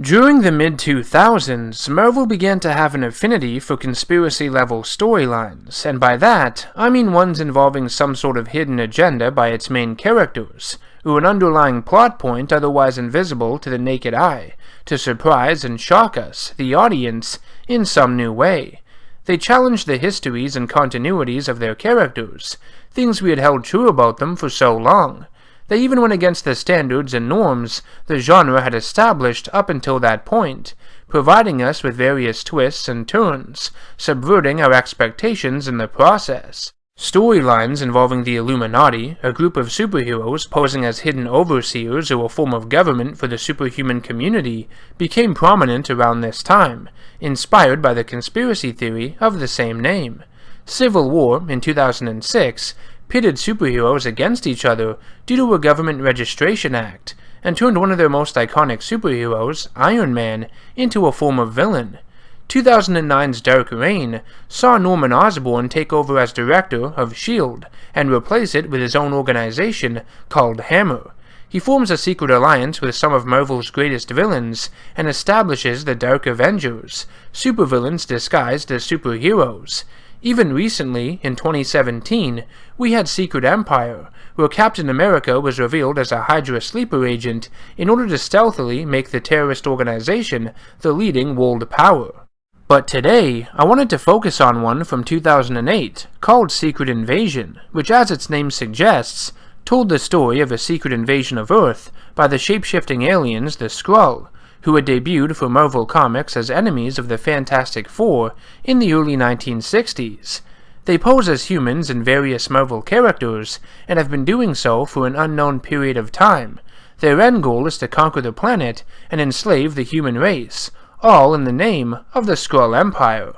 During the mid-2000s, Marvel began to have an affinity for conspiracy-level storylines, and by that, I mean ones involving some sort of hidden agenda by its main characters, or an underlying plot point otherwise invisible to the naked eye, to surprise and shock us, the audience, in some new way. They challenged the histories and continuities of their characters, things we had held true about them for so long. They even went against the standards and norms the genre had established up until that point, providing us with various twists and turns, subverting our expectations in the process. Storylines involving the Illuminati, a group of superheroes posing as hidden overseers or a form of government for the superhuman community, became prominent around this time, inspired by the conspiracy theory of the same name. Civil War, in 2006, pitted superheroes against each other due to a government registration act, and turned one of their most iconic superheroes, Iron Man, into a form of villain. 2009's Dark Reign saw Norman Osborn take over as director of S.H.I.E.L.D. and replace it with his own organization called Hammer. He forms a secret alliance with some of Marvel's greatest villains and establishes the Dark Avengers, supervillains disguised as superheroes. Even recently, in 2017, we had Secret Empire, where Captain America was revealed as a Hydra sleeper agent in order to stealthily make the terrorist organization the leading world power. But today, I wanted to focus on one from 2008, called Secret Invasion, which as its name suggests, told the story of a secret invasion of Earth by the shape-shifting aliens, the Skrull, who had debuted for Marvel Comics as enemies of the Fantastic Four in the early 1960s. They pose as humans and various Marvel characters, and have been doing so for an unknown period of time. Their end goal is to conquer the planet and enslave the human race, all in the name of the Skrull Empire.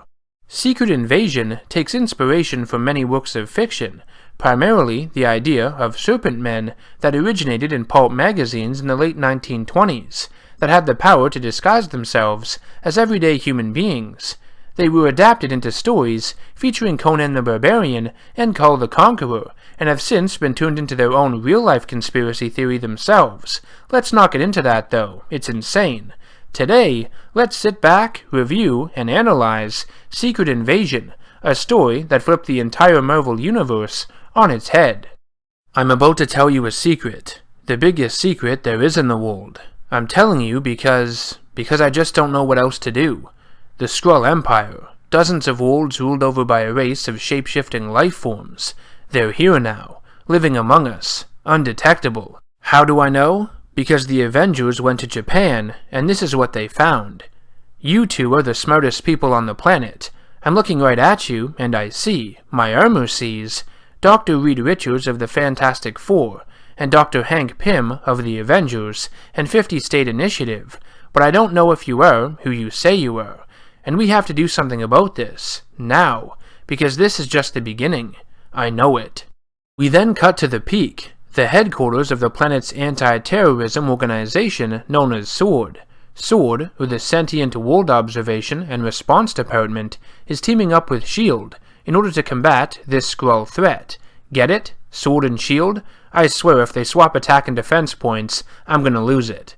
Secret Invasion takes inspiration from many works of fiction, primarily the idea of serpent men that originated in pulp magazines in the late 1920s, that had the power to disguise themselves as everyday human beings. They were adapted into stories featuring Conan the Barbarian and Kull the Conqueror, and have since been turned into their own real-life conspiracy theory themselves. Let's not get into that though, it's insane. Today, let's sit back, review, and analyze Secret Invasion, a story that flipped the entire Marvel universe on its head. I'm about to tell you a secret, the biggest secret there is in the world. I'm telling you because I just don't know what else to do. The Skrull Empire, dozens of worlds ruled over by a race of shape-shifting life forms. They're here now, living among us, undetectable. How do I know? Because the Avengers went to Japan, and this is what they found. You two are the smartest people on the planet. I'm looking right at you, and I see, my armor sees, Dr. Reed Richards of the Fantastic Four, and Dr. Hank Pym of the Avengers and 50 State Initiative, but I don't know if you are who you say you are, and we have to do something about this, now, because this is just the beginning. I know it. We then cut to the peak, the headquarters of the planet's anti-terrorism organization known as SWORD. SWORD, or the Sentient World Observation and Response Department, is teaming up with S.H.I.E.L.D. in order to combat this Skrull threat. Get it? Sword and shield? I swear if they swap attack and defense points, I'm gonna lose it.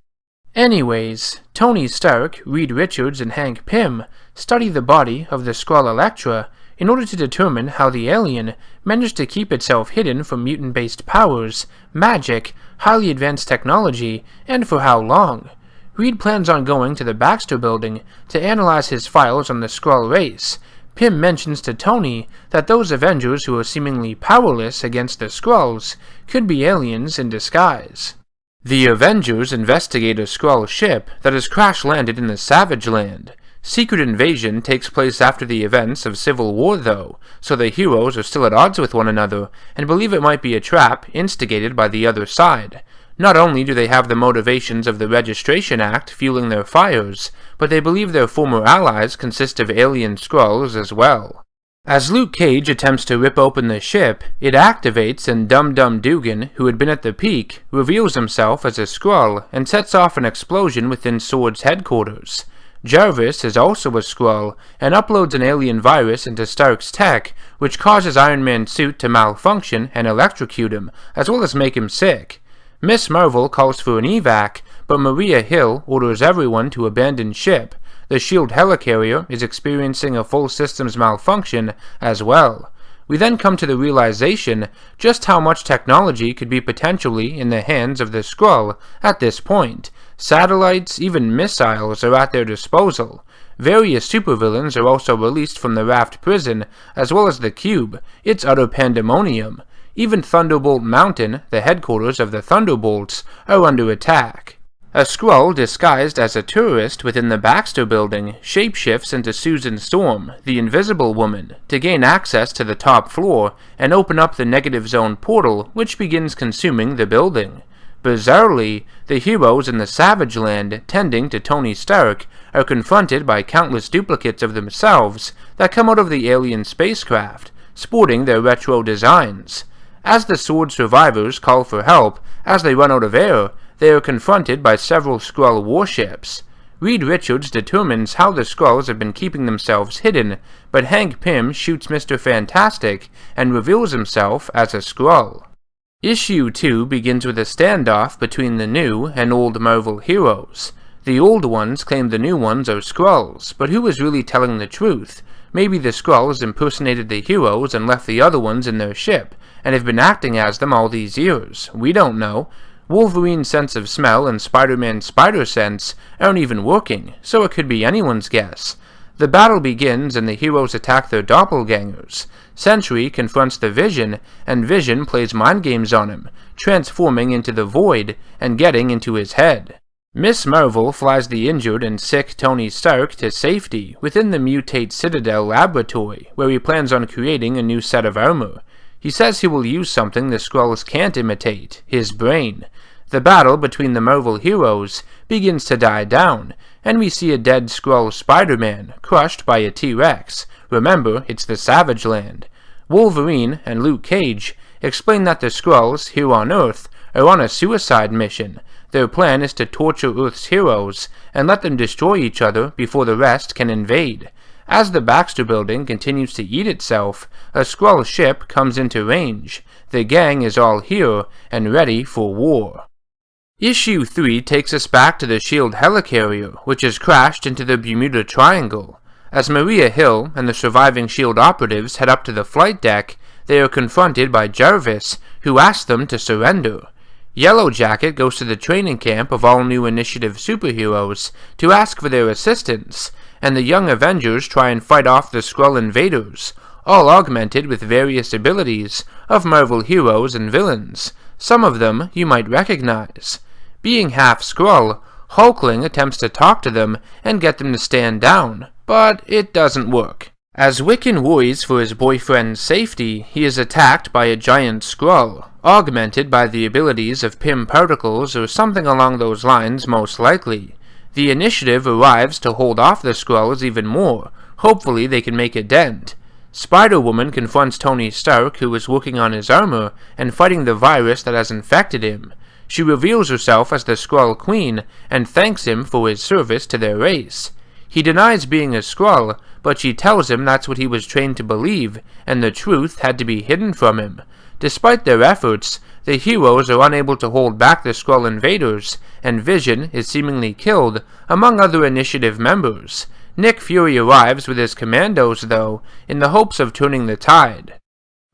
Anyways, Tony Stark, Reed Richards, and Hank Pym study the body of the Skrull Elektra in order to determine how the alien managed to keep itself hidden from mutant-based powers, magic, highly advanced technology, and for how long. Reed plans on going to the Baxter Building to analyze his files on the Skrull race. Pym mentions to Tony that those Avengers who are seemingly powerless against the Skrulls could be aliens in disguise. The Avengers investigate a Skrull ship that has crash-landed in the Savage Land. Secret Invasion takes place after the events of Civil War though, so the heroes are still at odds with one another and believe it might be a trap instigated by the other side. Not only do they have the motivations of the Registration Act fueling their fires, but they believe their former allies consist of alien Skrulls as well. As Luke Cage attempts to rip open the ship, it activates and Dum Dum Dugan, who had been at the peak, reveals himself as a Skrull and sets off an explosion within SWORD's headquarters. Jarvis is also a Skrull and uploads an alien virus into Stark's tech, which causes Iron Man's suit to malfunction and electrocute him, as well as make him sick. Miss Marvel calls for an evac, but Maria Hill orders everyone to abandon ship. The S.H.I.E.L.D. helicarrier is experiencing a full systems malfunction as well. We then come to the realization just how much technology could be potentially in the hands of the Skrull at this point. Satellites, even missiles, are at their disposal. Various supervillains are also released from the Raft prison, as well as the Cube. It's utter pandemonium. Even Thunderbolt Mountain, the headquarters of the Thunderbolts, are under attack. A Skrull disguised as a tourist within the Baxter building shapeshifts into Susan Storm, the Invisible Woman, to gain access to the top floor and open up the Negative Zone portal, which begins consuming the building. Bizarrely, the heroes in the Savage Land, tending to Tony Stark, are confronted by countless duplicates of themselves that come out of the alien spacecraft, sporting their retro designs. As the Sword survivors call for help as they run out of air, they are confronted by several Skrull warships. Reed Richards determines how the Skrulls have been keeping themselves hidden, but Hank Pym shoots Mr. Fantastic and reveals himself as a Skrull. Issue 2 begins with a standoff between the new and old Marvel heroes. The old ones claim the new ones are Skrulls, but who is really telling the truth? Maybe the Skrulls impersonated the heroes and left the other ones in their ship, and have been acting as them all these years. We don't know. Wolverine's sense of smell and Spider-Man's spider sense aren't even working, so it could be anyone's guess. The battle begins and the heroes attack their doppelgangers. Sentry confronts the Vision, and Vision plays mind games on him, transforming into the Void and getting into his head. Miss Marvel flies the injured and sick Tony Stark to safety within the Mutate Citadel laboratory, where he plans on creating a new set of armor. He says he will use something the Skrulls can't imitate, his brain. The battle between the Marvel heroes begins to die down, and we see a dead Skrull Spider-Man crushed by a T-Rex. Remember, it's the Savage Land. Wolverine and Luke Cage explain that the Skrulls here on Earth are on a suicide mission. Their plan is to torture Earth's heroes and let them destroy each other before the rest can invade. As the Baxter building continues to eat itself, a Skrull ship comes into range. The gang is all here and ready for war. Issue 3 takes us back to the S.H.I.E.L.D. helicarrier, which has crashed into the Bermuda Triangle. As Maria Hill and the surviving S.H.I.E.L.D. operatives head up to the flight deck, they are confronted by Jarvis, who asks them to surrender. Yellow Jacket goes to the training camp of all new Initiative superheroes to ask for their assistance, and the Young Avengers try and fight off the Skrull invaders, all augmented with various abilities of Marvel heroes and villains. Some of them you might recognize. Being half Skrull, Hulkling attempts to talk to them and get them to stand down, but it doesn't work. As Wiccan worries for his boyfriend's safety, he is attacked by a giant Skrull, augmented by the abilities of Pym particles or something along those lines most likely. The Initiative arrives to hold off the Skrulls even more. Hopefully they can make a dent. Spider-Woman confronts Tony Stark, who is working on his armor and fighting the virus that has infected him. She reveals herself as the Skrull Queen and thanks him for his service to their race. He denies being a Skrull, but she tells him that's what he was trained to believe, and the truth had to be hidden from him. Despite their efforts, the heroes are unable to hold back the Skrull invaders, and Vision is seemingly killed, among other Initiative members. Nick Fury arrives with his commandos, though, in the hopes of turning the tide.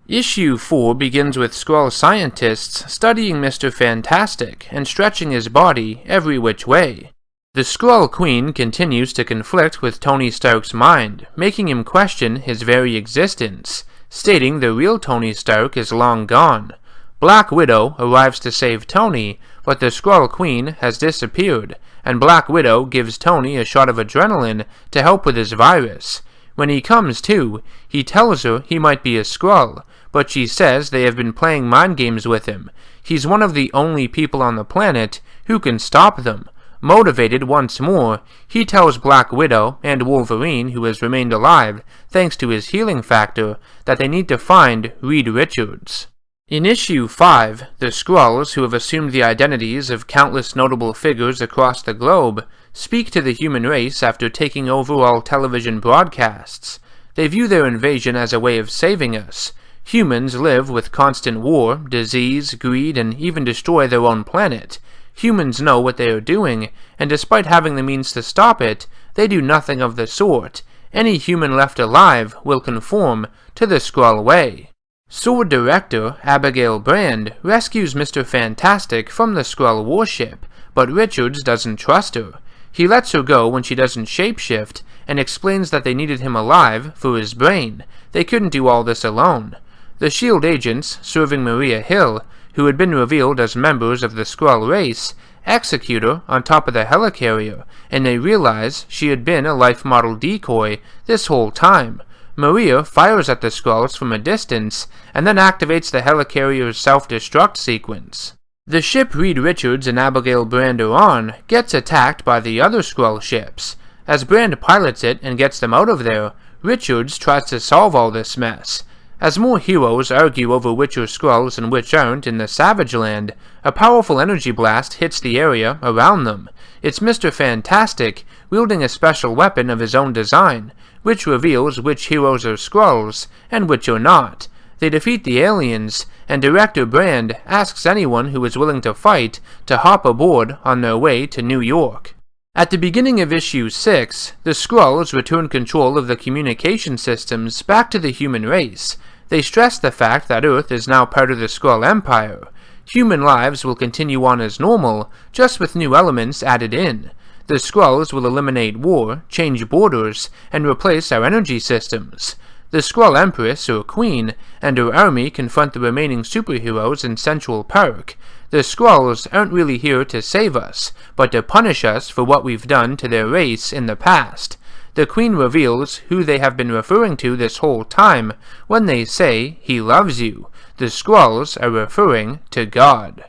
Issue 4 begins with Skrull scientists studying Mr. Fantastic and stretching his body every which way. The Skrull Queen continues to conflict with Tony Stark's mind, making him question his very existence, stating the real Tony Stark is long gone. Black Widow arrives to save Tony, but the Skrull Queen has disappeared, and Black Widow gives Tony a shot of adrenaline to help with his virus. When he comes to, he tells her he might be a Skrull, but she says they have been playing mind games with him. He's one of the only people on the planet who can stop them. Motivated once more, he tells Black Widow and Wolverine, who has remained alive thanks to his healing factor, that they need to find Reed Richards. In Issue 5, the Skrulls, who have assumed the identities of countless notable figures across the globe, speak to the human race after taking over all television broadcasts. They view their invasion as a way of saving us. Humans live with constant war, disease, greed, and even destroy their own planet. Humans know what they are doing, and despite having the means to stop it, they do nothing of the sort. Any human left alive will conform to the Skrull way. Sword Director Abigail Brand rescues Mr. Fantastic from the Skrull warship, but Richards doesn't trust her. He lets her go when she doesn't shapeshift, and explains that they needed him alive for his brain. They couldn't do all this alone. The S.H.I.E.L.D. agents, serving Maria Hill, who had been revealed as members of the Skrull race, execute her on top of the helicarrier, and they realize she had been a life model decoy this whole time. Maria fires at the Skrulls from a distance, and then activates the helicarrier's self-destruct sequence. The ship Reed Richards and Abigail Brand are on gets attacked by the other Skrull ships. As Brand pilots it and gets them out of there, Richards tries to solve all this mess. As more heroes argue over which are Skrulls and which aren't in the Savage Land, a powerful energy blast hits the area around them. It's Mr. Fantastic, wielding a special weapon of his own design, which reveals which heroes are Skrulls and which are not. They defeat the aliens, and Director Brand asks anyone who is willing to fight to hop aboard on their way to New York. At the beginning of issue 6, the Skrulls return control of the communication systems back to the human race. They stress the fact that Earth is now part of the Skrull Empire. Human lives will continue on as normal, just with new elements added in. The Skrulls will eliminate war, change borders, and replace our energy systems. The Skrull Empress, or Queen, and her army confront the remaining superheroes in Central Park. The Skrulls aren't really here to save us, but to punish us for what we've done to their race in the past. The Queen reveals who they have been referring to this whole time when they say, "He loves you." The Skrulls are referring to God.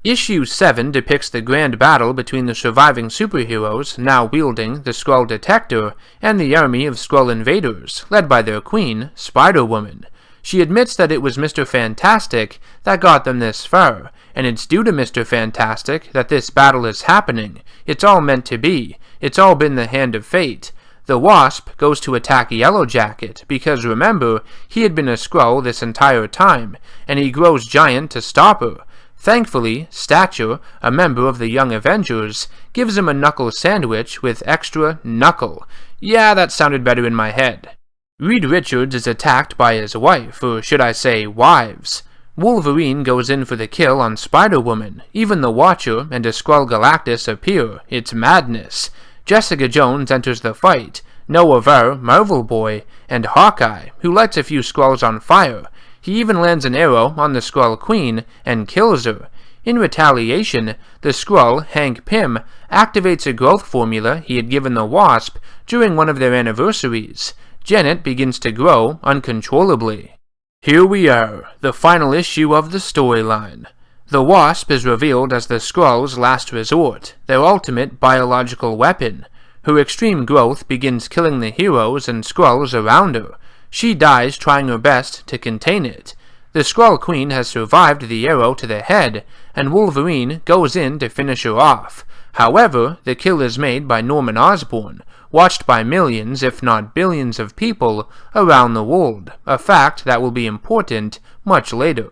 Issue 7 depicts the grand battle between the surviving superheroes, now wielding the Skrull Detector, and the army of Skrull invaders, led by their queen, Spider-Woman. She admits that it was Mr. Fantastic that got them this far, and it's due to Mr. Fantastic that this battle is happening. It's all meant to be. It's all been the hand of fate. The Wasp goes to attack Yellow Jacket, because remember, he had been a Skrull this entire time, and he grows giant to stop her. Thankfully, Stature, a member of the Young Avengers, gives him a knuckle sandwich with extra knuckle. Yeah, that sounded better in my head. Reed Richards is attacked by his wife, or should I say wives. Wolverine goes in for the kill on Spider-Woman. Even the Watcher and a Skrull Galactus appear. It's madness. Jessica Jones enters the fight, Noah Var, Marvel Boy, and Hawkeye, who lights a few Skrulls on fire. He even lands an arrow on the Skrull Queen and kills her. In retaliation, the Skrull, Hank Pym, activates a growth formula he had given the Wasp during one of their anniversaries. Janet begins to grow uncontrollably. Here we are, the final issue of the storyline. The Wasp is revealed as the Skrull's last resort, their ultimate biological weapon. Her extreme growth begins killing the heroes and Skrulls around her. She dies trying her best to contain it. The Skrull Queen has survived the arrow to the head, and Wolverine goes in to finish her off. However, the kill is made by Norman Osborn, watched by millions, if not billions of people around the world, a fact that will be important much later.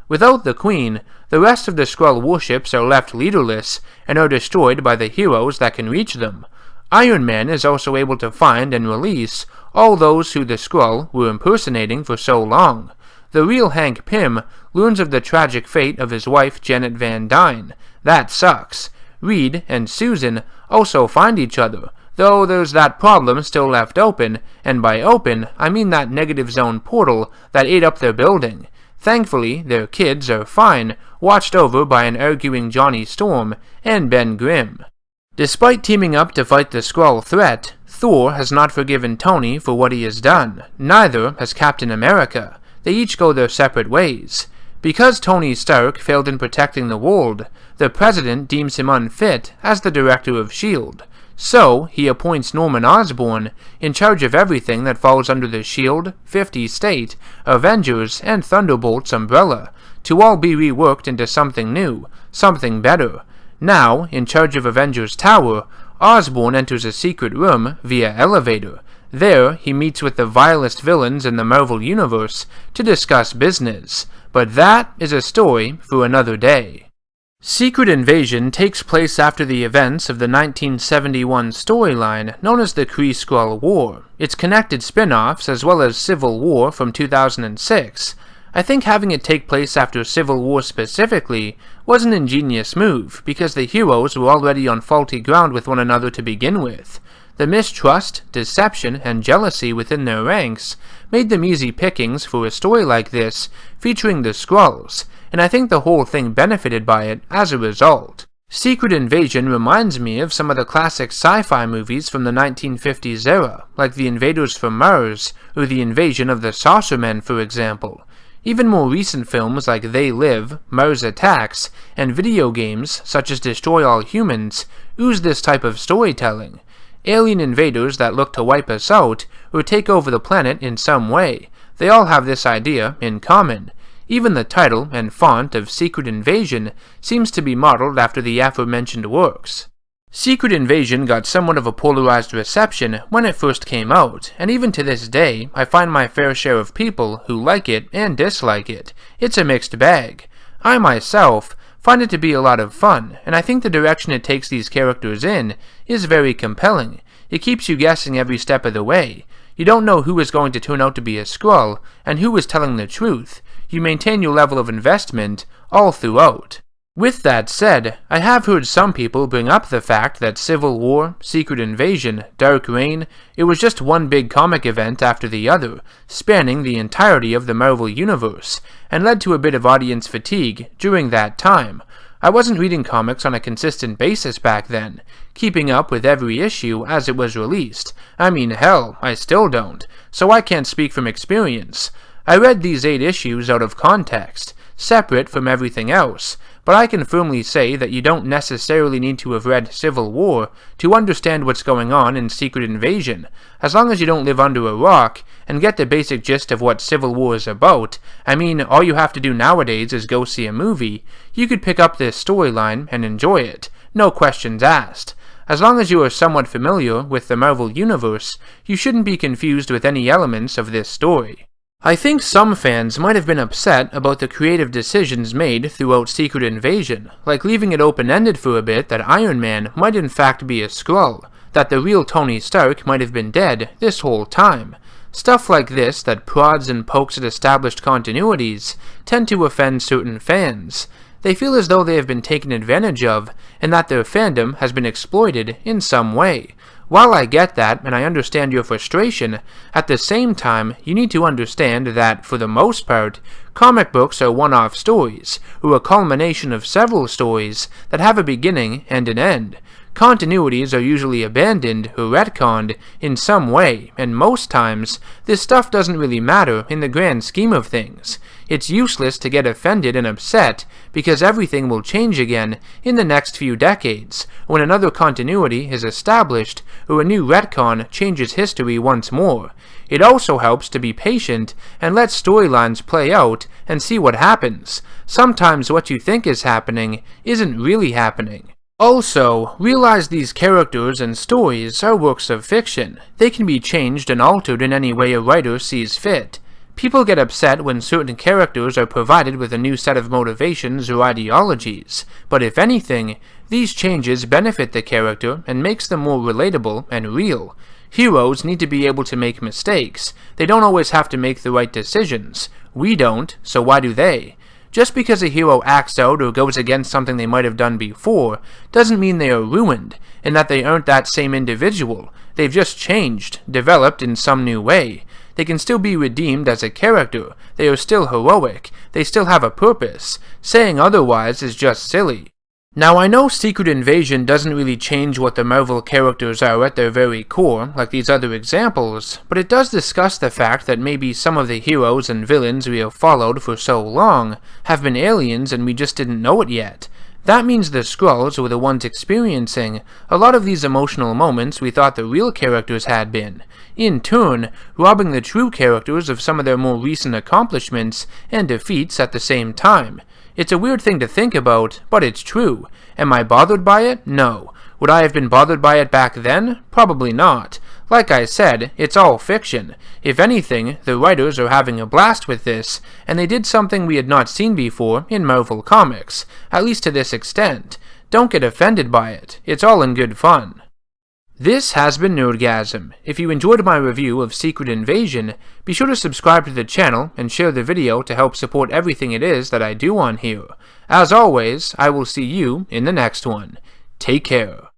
Without the Queen, the rest of the Skrull warships are left leaderless and are destroyed by the heroes that can reach them. Iron Man is also able to find and release all those who the Skrull were impersonating for so long. The real Hank Pym learns of the tragic fate of his wife Janet Van Dyne. That sucks. Reed and Susan also find each other, though there's that problem still left open, and by open, I mean that negative zone portal that ate up their building. Thankfully, their kids are fine, watched over by an arguing Johnny Storm and Ben Grimm. Despite teaming up to fight the Skrull threat, Thor has not forgiven Tony for what he has done. Neither has Captain America. They each go their separate ways. Because Tony Stark failed in protecting the world, the President deems him unfit as the Director of S.H.I.E.L.D. So, he appoints Norman Osborn in charge of everything that falls under the S.H.I.E.L.D., 50 State, Avengers, and Thunderbolts umbrella, to all be reworked into something new, something better. Now, in charge of Avengers Tower, Osborn enters a secret room via elevator. There, he meets with the vilest villains in the Marvel Universe to discuss business, but that is a story for another day. Secret Invasion takes place after the events of the 1971 storyline known as the Kree-Skrull War, its connected spin-offs as well as Civil War from 2006. I think having it take place after Civil War specifically was an ingenious move, because the heroes were already on faulty ground with one another to begin with. The mistrust, deception, and jealousy within their ranks made them easy pickings for a story like this featuring the Skrulls, and I think the whole thing benefited by it as a result. Secret Invasion reminds me of some of the classic sci-fi movies from the 1950s era, like The Invaders from Mars, or The Invasion of the Saucermen, for example. Even more recent films like They Live, Mars Attacks, and video games such as Destroy All Humans ooze this type of storytelling. Alien invaders that look to wipe us out or take over the planet in some way. They all have this idea in common. Even the title and font of Secret Invasion seems to be modeled after the aforementioned works. Secret Invasion got somewhat of a polarized reception when it first came out, and even to this day, I find my fair share of people who like it and dislike it. It's a mixed bag. I myself find it to be a lot of fun, and I think the direction it takes these characters in is very compelling. It keeps you guessing every step of the way. You don't know who is going to turn out to be a Skrull, and who is telling the truth. You maintain your level of investment all throughout. With that said, I have heard some people bring up the fact that Civil War, Secret Invasion, Dark Reign, it was just one big comic event after the other, spanning the entirety of the Marvel Universe, and led to a bit of audience fatigue during that time. I wasn't reading comics on a consistent basis back then, keeping up with every issue as it was released. I mean, hell, I still don't, so I can't speak from experience. I read these 8 issues out of context, separate from everything else, but I can firmly say that you don't necessarily need to have read Civil War to understand what's going on in Secret Invasion. As long as you don't live under a rock and get the basic gist of what Civil War is about, I mean, all you have to do nowadays is go see a movie, you could pick up this storyline and enjoy it, no questions asked. As long as you are somewhat familiar with the Marvel Universe, you shouldn't be confused with any elements of this story. I think some fans might have been upset about the creative decisions made throughout Secret Invasion, like leaving it open-ended for a bit that Iron Man might in fact be a Skrull, that the real Tony Stark might have been dead this whole time. Stuff like this that prods and pokes at established continuities tend to offend certain fans. They feel as though they have been taken advantage of, and that their fandom has been exploited in some way. While I get that, and I understand your frustration, at the same time, you need to understand that, for the most part, comic books are one-off stories, or a culmination of several stories that have a beginning and an end. Continuities are usually abandoned or retconned in some way, and most times, this stuff doesn't really matter in the grand scheme of things. It's useless to get offended and upset because everything will change again in the next few decades, when another continuity is established or a new retcon changes history once more. It also helps to be patient and let storylines play out and see what happens. Sometimes what you think is happening isn't really happening. Also, realize these characters and stories are works of fiction. They can be changed and altered in any way a writer sees fit. People get upset when certain characters are provided with a new set of motivations or ideologies, but if anything, these changes benefit the character and makes them more relatable and real. Heroes need to be able to make mistakes. They don't always have to make the right decisions. We don't, so why do they? Just because a hero acts out or goes against something they might have done before doesn't mean they are ruined, and that they aren't that same individual. They've just changed, developed in some new way. They can still be redeemed as a character. They are still heroic. They still have a purpose. Saying otherwise is just silly. Now, I know Secret Invasion doesn't really change what the Marvel characters are at their very core, like these other examples, but it does discuss the fact that maybe some of the heroes and villains we have followed for so long have been aliens and we just didn't know it yet. That means the Skrulls were the ones experiencing a lot of these emotional moments we thought the real characters had been, in turn robbing the true characters of some of their more recent accomplishments and defeats at the same time. It's a weird thing to think about, but it's true. Am I bothered by it? No. Would I have been bothered by it back then? Probably not. Like I said, it's all fiction. If anything, the writers are having a blast with this, and they did something we had not seen before in Marvel Comics, at least to this extent. Don't get offended by it. It's all in good fun. This has been NerdGasm. If you enjoyed my review of Secret Invasion, be sure to subscribe to the channel and share the video to help support everything it is that I do on here. As always, I will see you in the next one. Take care.